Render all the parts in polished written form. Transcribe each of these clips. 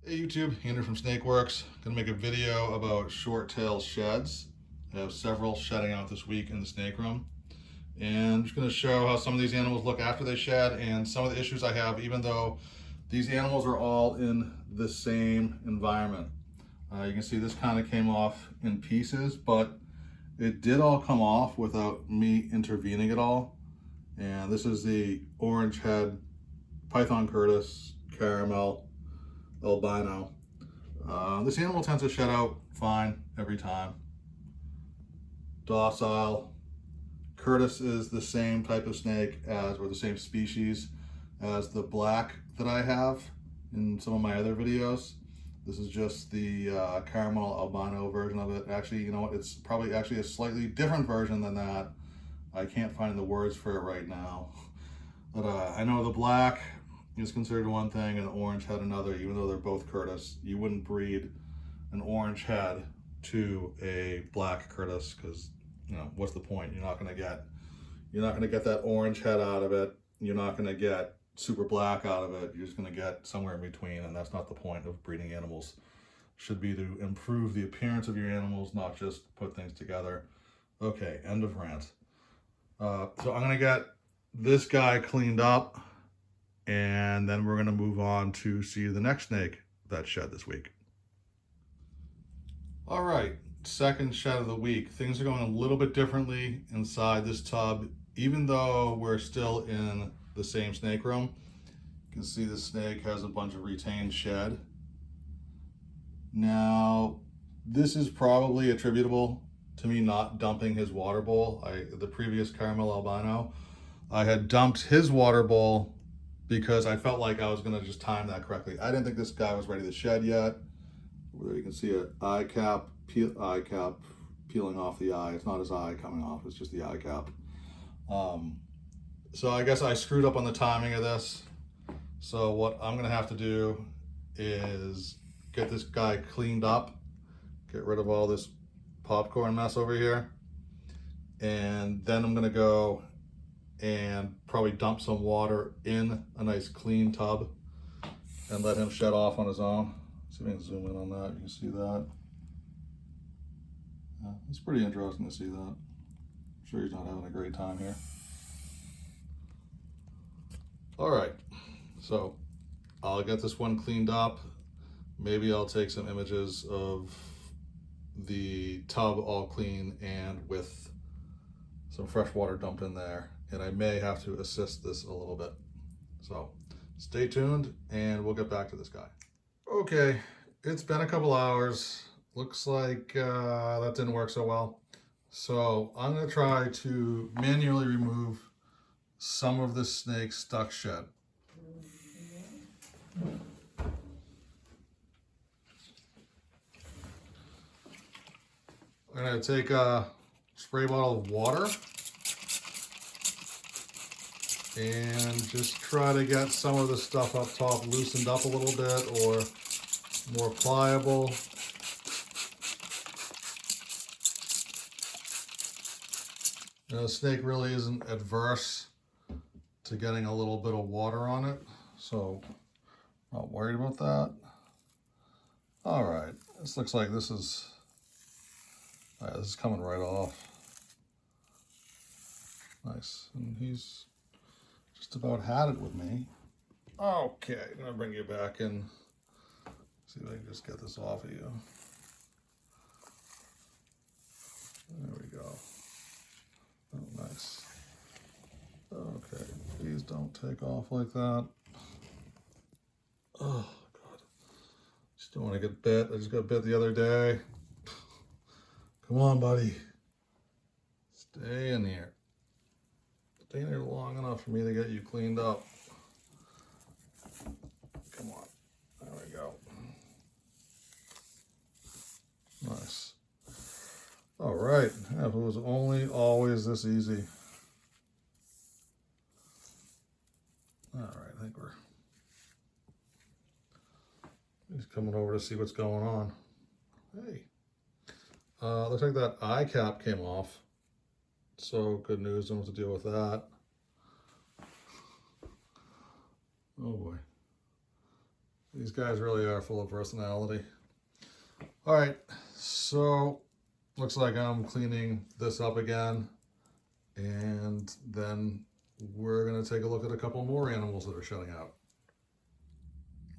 Hey YouTube, Andrew from Snakeworks. Gonna make a video about short-tailed sheds. I have several shedding out this week in the snake room. And I'm just gonna show how some of these animals look after they shed and some of the issues I have, even though these animals are all in the same environment. You can see this kind of came off in pieces, but it did all come off without me intervening at all. And this is the orange head python curtis caramel albino. This animal tends to shed out fine every time. Docile. Curtis is the same type of snake as, or the same species as the black that I have in some of my other videos. This is just the caramel albino version of it. Actually, you know what? It's probably actually a slightly different version than that. I can't find the words for it right now. But I know the black is considered one thing and the orange head another, even though they're both Curtis. You wouldn't breed an orange head to a black Curtis because, you know, what's the point? You're not gonna get that orange head out of it. You're not gonna get super black out of it. You're just gonna get somewhere in between, and that's not the point of breeding animals. Should be to improve the appearance of your animals, not just put things together. Okay, end of rant. So I'm gonna get this guy cleaned up, and then we're gonna move on to see the next snake that shed this week. All right, second shed of the week. Things are going a little bit differently inside this tub, even though we're still in the same snake room. You can see the snake has a bunch of retained shed. Now, this is probably attributable to me not dumping his water bowl. The previous caramel albino, I had dumped his water bowl because I felt like I was gonna just time that correctly. I didn't think this guy was ready to shed yet. There you can see an eye cap peeling off the eye. It's not his eye coming off, it's just the eye cap. So I guess I screwed up on the timing of this. So what I'm gonna have to do is get this guy cleaned up, get rid of all this popcorn mess over here, and then I'm gonna go and probably dump some water in a nice clean tub and let him shed off on his own. See if we can zoom in on that. You can see that. Yeah, it's pretty interesting to see that. I'm sure he's not having a great time here. All right, so I'll get this one cleaned up. Maybe I'll take some images of the tub all clean and with some fresh water dumped in there. And I may have to assist this a little bit. So stay tuned and we'll get back to this guy. Okay, it's been a couple hours. Looks like that didn't work so well. So I'm gonna try to manually remove some of the snake's stuck shed. I'm gonna take a spray bottle of water and just try to get some of the stuff up top loosened up a little bit or more pliable. Now, the snake really isn't adverse to getting a little bit of water on it, so not worried about that. All right, this looks like this is coming right off. Nice, and he's just about had it with me. Okay, I'm gonna bring you back in. See if I can just get this off of you. There we go. Oh, nice. Okay, please don't take off like that. Oh, God. Just don't want to get bit. I just got bit the other day. Come on, buddy. Stay in here. Stay in here long enough for me to get you cleaned up. Come on. There we go. Nice. All right. Yeah, if it was only always this easy. All right, I think he's coming over to see what's going on. Hey. Looks like that eye cap came off. So good news, don't have to deal with that. Oh boy. He's These guys really are full of personality. All right, so looks like I'm cleaning this up again, and then we're gonna take a look at a couple more animals that are shedding out.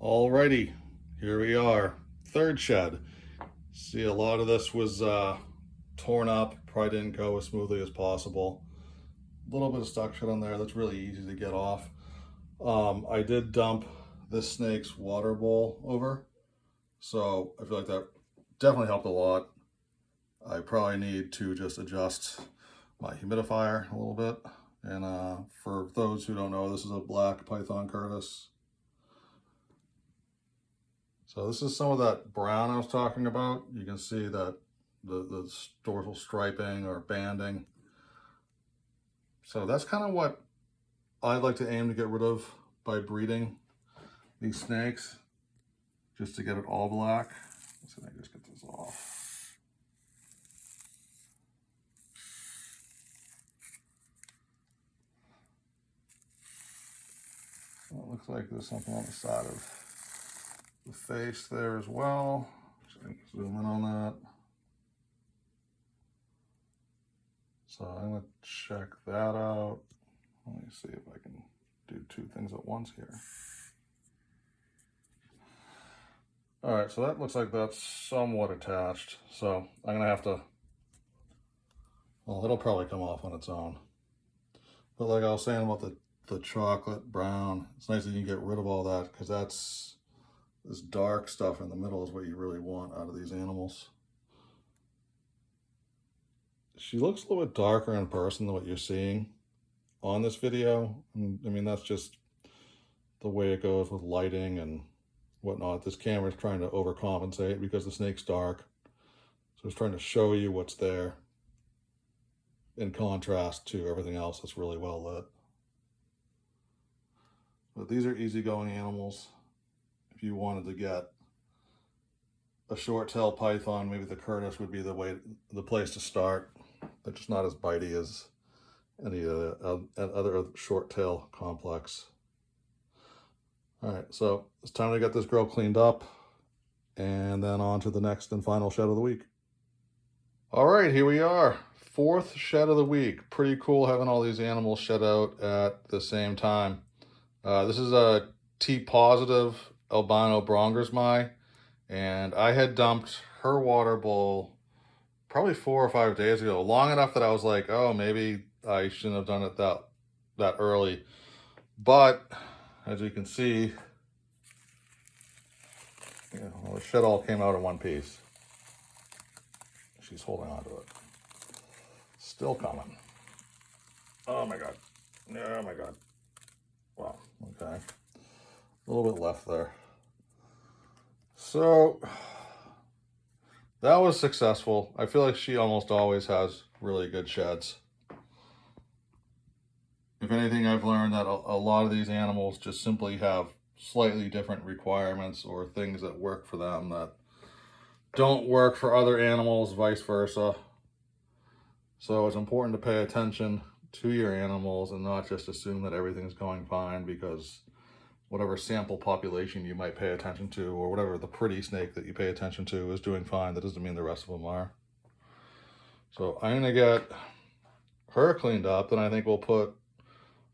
Alrighty, here we are, third shed. See, a lot of this was torn up, probably didn't go as smoothly as possible. A little bit of stuck shit on there, that's really easy to get off. I did dump this snake's water bowl over, so I feel like that definitely helped a lot. I probably need to just adjust my humidifier a little bit. And for those who don't know, this is a black python Curtis. So this is some of that brown I was talking about. You can see that the dorsal striping or banding. So that's kind of what I'd like to aim to get rid of by breeding these snakes, just to get it all black. Let's see if I can just get this off. So it looks like there's something on the side of the face there as well. So I can zoom in on that. So I'm going to check that out. Let me see if I can do two things at once here. All right, so that looks like that's somewhat attached. So I'm gonna have to, well, it'll probably come off on its own. But like I was saying about the chocolate brown, it's nice that you can get rid of all that, because that's, this dark stuff in the middle is what you really want out of these animals. She looks a little bit darker in person than what you're seeing on this video. I mean, that's just the way it goes with lighting and whatnot. This camera is trying to overcompensate because the snake's dark. So it's trying to show you what's there in contrast to everything else that's really well lit. But these are easygoing animals. If you wanted to get a short-tailed python, maybe the Curtis would be the place to start. They're just not as bitey as any other short-tail complex. All right, so it's time to get this girl cleaned up, and then on to the next and final shed of the week. All right, here we are, fourth shed of the week. Pretty cool having all these animals shed out at the same time. This is a T-positive albino brongersmai, and I had dumped her water bowl probably 4 or 5 days ago, long enough that I was like, oh, maybe I shouldn't have done it that early. But as you can see, well, the shit all came out in one piece. She's holding on to it. Still coming. Oh my God. Oh my God. Wow, okay. A little bit left there. So that was successful. I feel like she almost always has really good sheds. If anything, I've learned that a lot of these animals just simply have slightly different requirements or things that work for them that don't work for other animals, vice versa. So it's important to pay attention to your animals and not just assume that everything's going fine because whatever sample population you might pay attention to, or whatever the pretty snake that you pay attention to is doing fine, that doesn't mean the rest of them are. So I'm gonna get her cleaned up, and I think we'll put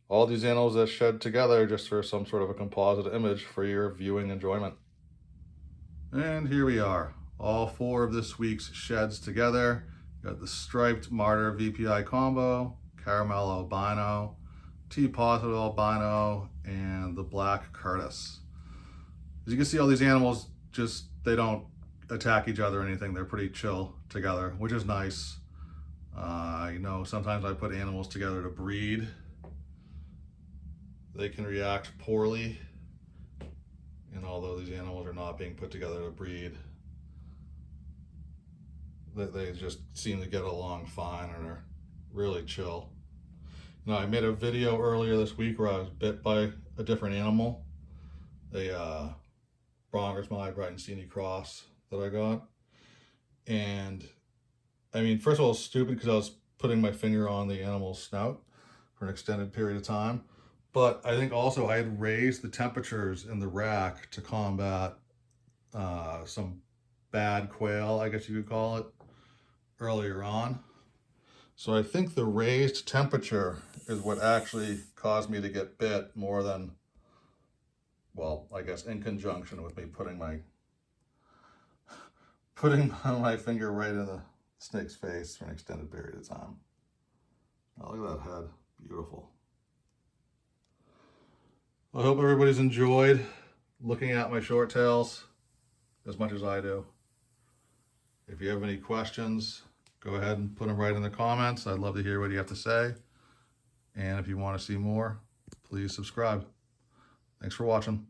all these animals that shed together just for some sort of a composite image for your viewing enjoyment. And here we are, all 4 of this week's sheds together. Got the striped martyr VPI combo, caramel albino, T-positive albino, and the black Curtis. As you can see, all these animals they don't attack each other or anything. They're pretty chill together, which is nice. You know, sometimes I put animals together to breed. They can react poorly, and although these animals are not being put together to breed, they just seem to get along fine and are really chill. You know, I made a video earlier this week where I was bit by a different animal, a brongersmai Brighton cross that I got. And I mean, first of all, it's stupid because I was putting my finger on the animal's snout for an extended period of time. But I think also I had raised the temperatures in the rack to combat some bad quail, I guess you could call it, earlier on. So I think the raised temperature is what actually caused me to get bit more than, well, I guess in conjunction with me putting my finger right in the snake's face for an extended period of time. Oh, look at that head. Beautiful. I hope everybody's enjoyed looking at my short tails as much as I do. If you have any questions, go ahead and put them right in the comments. I'd love to hear what you have to say. And if you want to see more, please subscribe. Thanks for watching.